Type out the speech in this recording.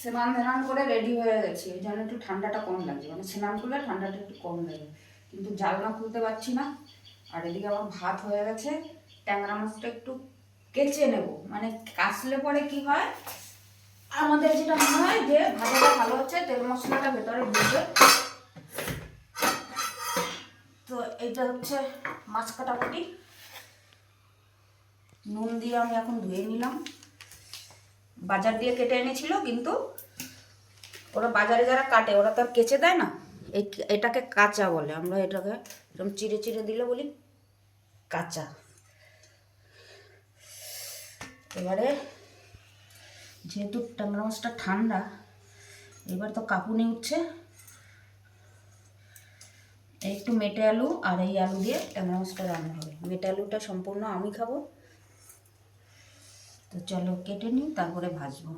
স্নান ধান করে রেডি হয়ে গেছি, এই জন্য একটু ঠান্ডাটা কম লাগছে, মানে স্নান করলে ঠান্ডাটা একটু কম লাগে, কিন্তু জানলা খুলতে পারছি না। আর এদিকে আমার ভাত হয়ে গেছে, ট্যাংরা মাছটা একটু কেচে নেব, মানে কাচলে পরে কি হয় আমাদের যেটা মনে হয় যে ভাজাটা ভালো হচ্ছে, তেল মশলাটা ভেতরে ঢুকবে। তো এইটা হচ্ছে মাছ কাটাকুটি, নুন দিয়ে আমি এখন ধুয়ে নিলাম। বাজার দিয়ে কেটে এনেছিল, কিন্তু ওরা বাজারে যারা কাটে ওরা তো আর কেচে দেয় না, এটাকে কাঁচা বলে, আমরা এটাকে এরকম চিড়ে চিড়ে দিলে বলি কাঁচা। এবারে যেহেতু ট্যাংরা মাছটা ঠান্ডা, এবার তো কাঁপুনি উঠছে, একটু মেটে আলু আর এই আলু দিয়ে ট্যাংরা মাছটা রান্না হবে। মেটে আলুটা সম্পূর্ণ আমি খাবো, তো চলো কেটে নিই তারপরে ভাজবো।